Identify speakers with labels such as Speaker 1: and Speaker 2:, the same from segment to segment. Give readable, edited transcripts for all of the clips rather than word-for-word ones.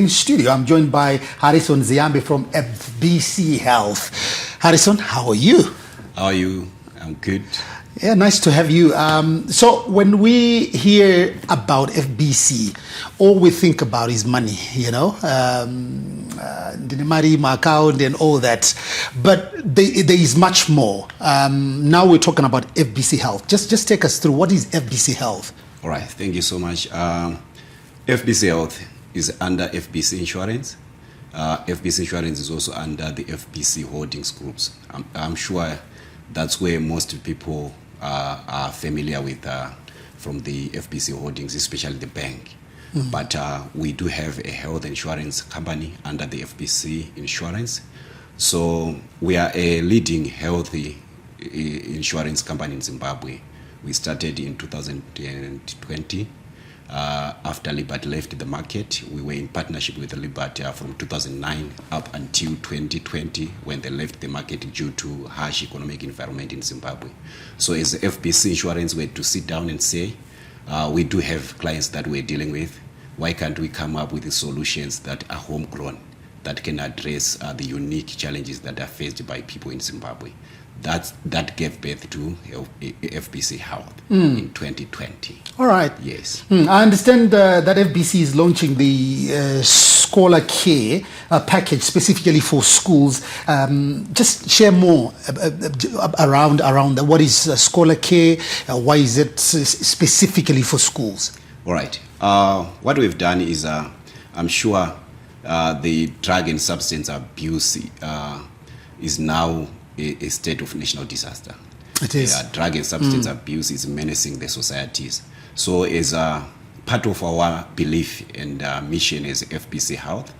Speaker 1: In studio, I'm joined by Harrison Ziambi from FBC Health. Harrison, how are you?
Speaker 2: How are you? I'm good.
Speaker 1: Yeah, nice to have you. So when we hear about FBC, all we think about is money, you know, my account and all that. But there is much more. Now we're talking about FBC Health. Just take us through, what is FBC Health?
Speaker 2: All right, thank you so much. FBC Health is under FBC Insurance. FBC Insurance is also under the FBC Holdings Groups. I'm sure that's where most people are familiar with from the FBC Holdings, especially the bank. Mm-hmm. But we do have a health insurance company under the FBC Insurance. So we are a leading health insurance company in Zimbabwe. We started in 2020. After Liberty left the market, we were in partnership with Liberty from 2009 up until 2020 when they left the market due to harsh economic environment in Zimbabwe. So as FBC Insurance, we had to sit down and say, we do have clients that we're dealing with. Why can't we come up with the solutions that are homegrown, that can address the unique challenges that are faced by people in Zimbabwe? That gave birth to FBC Health in 2020.
Speaker 1: All right.
Speaker 2: Yes.
Speaker 1: I understand that FBC is launching the Scholar Care package specifically for schools. Just share more around what is Scholar Care. Why is it specifically for schools?
Speaker 2: All right. What we've done is, I'm sure the drug and substance abuse is now a state of national disaster.
Speaker 1: It is.
Speaker 2: Drug and substance abuse is menacing the societies. So as part of our belief and mission as FBC Health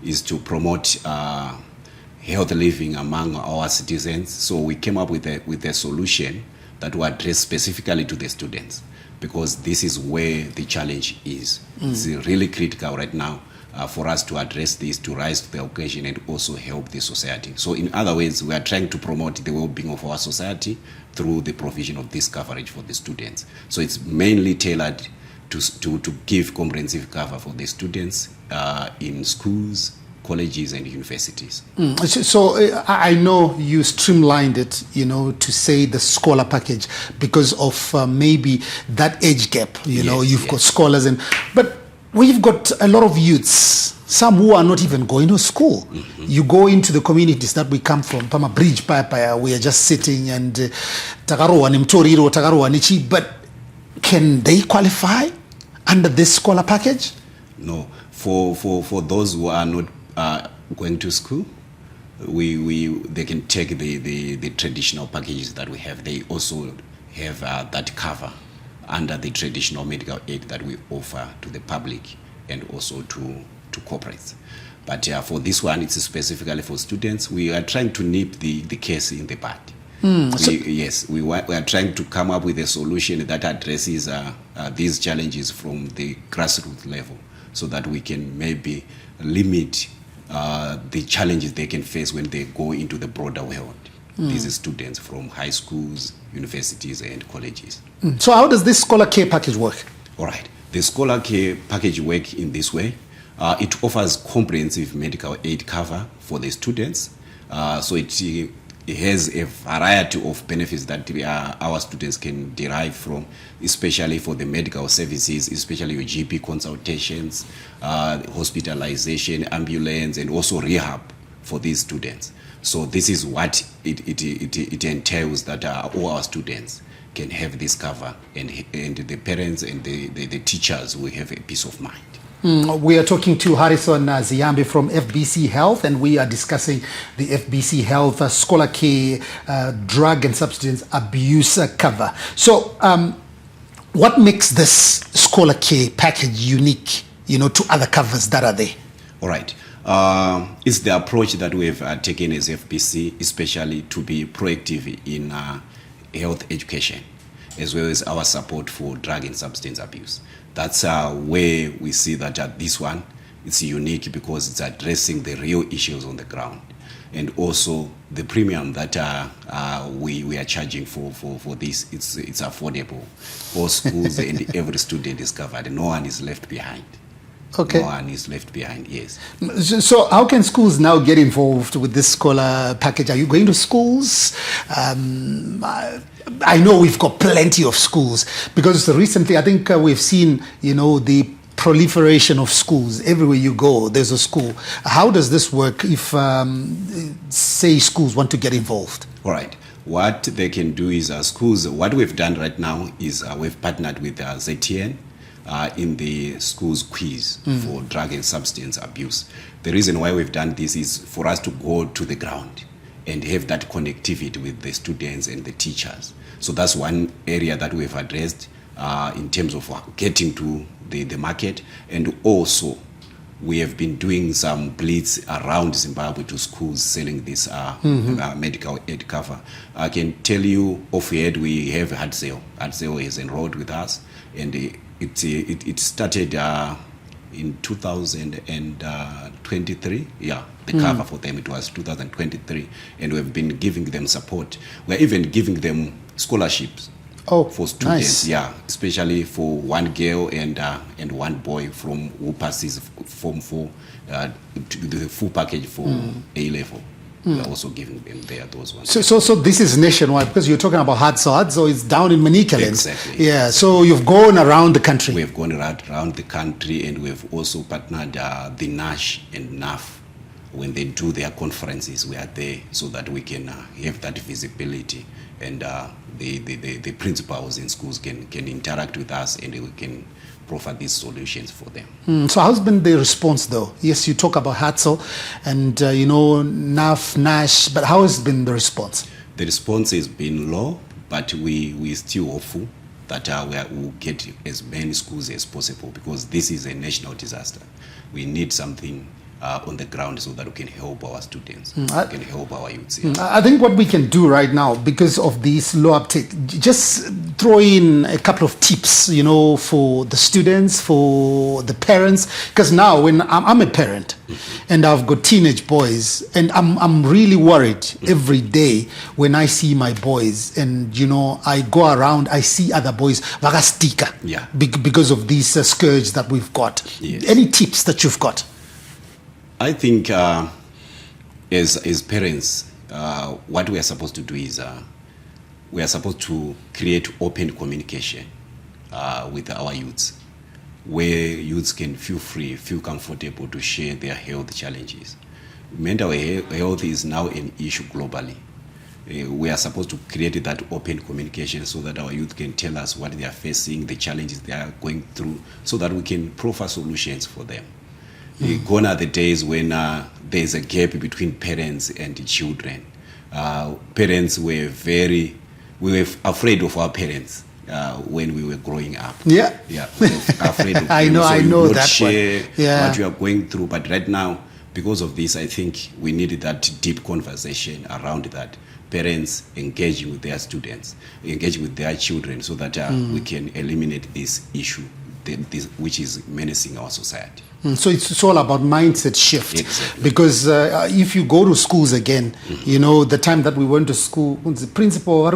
Speaker 2: is to promote healthy living among our citizens. So we came up with a solution that will address specifically to the students, because this is where the challenge is. It's really critical right now for us to address this, to rise to the occasion and also help the society. So in other ways, we are trying to promote the well-being of our society through the provision of this coverage for the students. So it's mainly tailored to give comprehensive cover for the students in schools, colleges and universities.
Speaker 1: So I know you streamlined it, you know, to say the scholar package because of maybe that age gap, you know, you've got scholars but we've got a lot of youths, some who are not even going to school. Mm-hmm. You go into the communities that we come from, Pama Bridge, Papa, we are just sitting and Tagaroa, Nimtoriro, Tagaroa, Nichi, but can they qualify under this scholar package?
Speaker 2: No. For those who are not going to school, they can take the traditional packages that we have. They also have that cover under the traditional medical aid that we offer to the public and also to corporates. But for this one, it's specifically for students. We are trying to nip the case in the bud. We are trying to come up with a solution that addresses these challenges from the grassroots level, so that we can maybe limit the challenges they can face when they go into the broader world. These are students from high schools, universities and colleges.
Speaker 1: So how does this Scholar Care package work? All
Speaker 2: right. The Scholar Care package works in this way. It offers comprehensive medical aid cover for the students. So it has a variety of benefits that our students can derive from, especially for the medical services, especially your GP consultations, hospitalization, ambulance, and also rehab for these students. So this is what it entails, that all our students can have this cover, and the parents and the teachers will have a peace of mind.
Speaker 1: We are talking to Harrison Ziambi from FBC Health, and we are discussing the FBC Health Scholar Care drug and substance abuse cover. So what makes this Scholar Care package unique, you know, to other covers that are there?
Speaker 2: All right. It's the approach that we've taken as FBC, especially to be proactive in health education, as well as our support for drug and substance abuse. That's where we see that this one, it's unique because it's addressing the real issues on the ground. And also the premium that we are charging for this, it's affordable. All schools and every student is covered. No one is left behind.
Speaker 1: Okay.
Speaker 2: No one is left behind, yes.
Speaker 1: So how can schools now get involved with this scholar package? Are you going to schools? I know we've got plenty of schools because recently I think we've seen, the proliferation of schools. Everywhere you go, there's a school. How does this work if, say, schools want to get involved?
Speaker 2: All right. What they can do is schools, what we've done right now is we've partnered with ZTN in the school's quiz for drug and substance abuse. The reason why we've done this is for us to go to the ground and have that connectivity with the students and the teachers. So that's one area that we've addressed in terms of getting to the market. And also, we have been doing some blitz around Zimbabwe to schools selling this medical aid cover. I can tell you offhand, we have Hartzell. Hartzell is enrolled with us, and it started in 2023. Yeah, the cover for them, it was 2023, and we've been giving them support. We're even giving them scholarships. For students,
Speaker 1: nice.
Speaker 2: Yeah, especially for one girl and one boy who passes Form 4 to the full package for A level. We're also giving them those ones.
Speaker 1: So this is nationwide because you're talking about Hartzell. Hartzell is down in Manicaland.
Speaker 2: Exactly.
Speaker 1: Yeah. So you've gone around the country.
Speaker 2: We've gone around the country, and we've also partnered the NASH and NAF. When they do their conferences, we are there so that we can have that visibility, and the principals in schools can interact with us, and we can provide these solutions for them.
Speaker 1: So how's been the response, though? Yes, you talk about Hartzell and NAF, NASH, but how has been the response?
Speaker 2: The response has been low, but we still hopeful that we'll get as many schools as possible, because this is a national disaster. We need something on the ground so that we can help our students, we can help our youths. Yeah.
Speaker 1: I think what we can do right now, because of this low uptake, just throw in a couple of tips, for the students, for the parents, because now when I'm a parent and I've got teenage boys, and I'm really worried every day when I see my boys, and I go around, I see other boys vakastika, because of this scourge that we've got. Yes. Any tips that you've got?
Speaker 2: I think as parents, what we are supposed to do is we are supposed to create open communication with our youths, where youths can feel free, feel comfortable to share their health challenges. Mental health is now an issue globally. We are supposed to create that open communication so that our youth can tell us what they are facing, the challenges they are going through, so that we can provide solutions for them. Gone are the days when there's a gap between parents and children. Parents we were afraid of our parents when we were growing up.
Speaker 1: Yeah.
Speaker 2: We were afraid of
Speaker 1: I
Speaker 2: them,
Speaker 1: know,
Speaker 2: so
Speaker 1: I
Speaker 2: we
Speaker 1: know
Speaker 2: would
Speaker 1: that
Speaker 2: share
Speaker 1: one.
Speaker 2: what we are going through. But right now, because of this, I think we need that deep conversation around that. Parents engaging with their students, engaging with their children, so that we can eliminate this issue, which is menacing our society.
Speaker 1: So it's all about mindset shift.
Speaker 2: Exactly.
Speaker 1: Because if you go to schools again, the time that we went to school, the principal,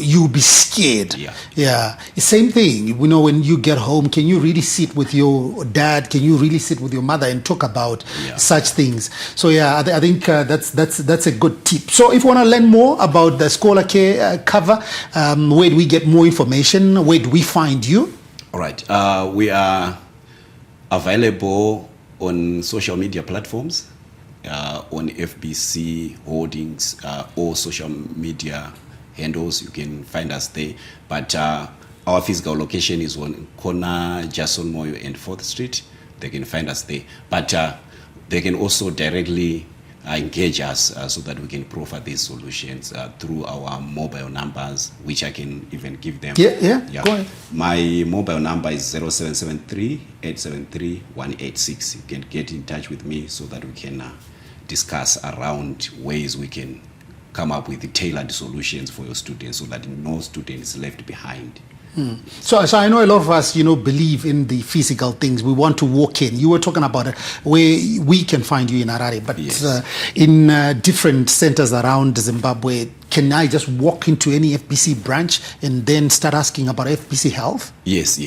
Speaker 1: you'll be scared. Yeah. Same thing. When you get home, can you really sit with your dad? Can you really sit with your mother and talk about such things? So I think that's a good tip. So if you want to learn more about the Scholar Care cover, where do we get more information? Where do we find you?
Speaker 2: All right. We are available on social media platforms, on FBC Holdings, or social media handles. You can find us there. But our physical location is on corner Jason Moyo and 4th Street. They can find us there. But they can also directly engage us so that we can provide these solutions through our mobile numbers, which I can even give them.
Speaker 1: Yeah. Go ahead.
Speaker 2: My mobile number is 0773-873-186. You can get in touch with me so that we can discuss around ways we can come up with tailored solutions for your students, so that no student is left behind.
Speaker 1: So I know a lot of us, believe in the physical things. We want to walk in. You were talking about where we can find you in Harare, but
Speaker 2: Yes.
Speaker 1: in different centers around Zimbabwe, can I just walk into any FBC branch and then start asking about FBC Health?
Speaker 2: Yes.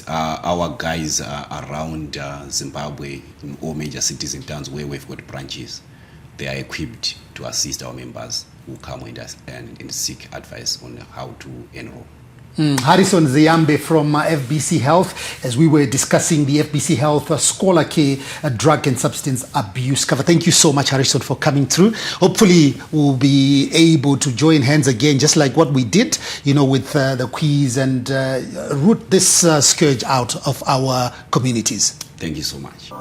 Speaker 2: Our guys are around Zimbabwe, in all major cities and towns where we've got branches. They are equipped to assist our members who come and seek advice on how to enroll.
Speaker 1: Harrison Ziyambe from FBC Health, as we were discussing the FBC Health Scholar Care Drug and Substance Abuse cover. Thank you so much, Harrison, for coming through. Hopefully, we'll be able to join hands again, just like what we did, with the quiz and root this scourge out of our communities.
Speaker 2: Thank you so much.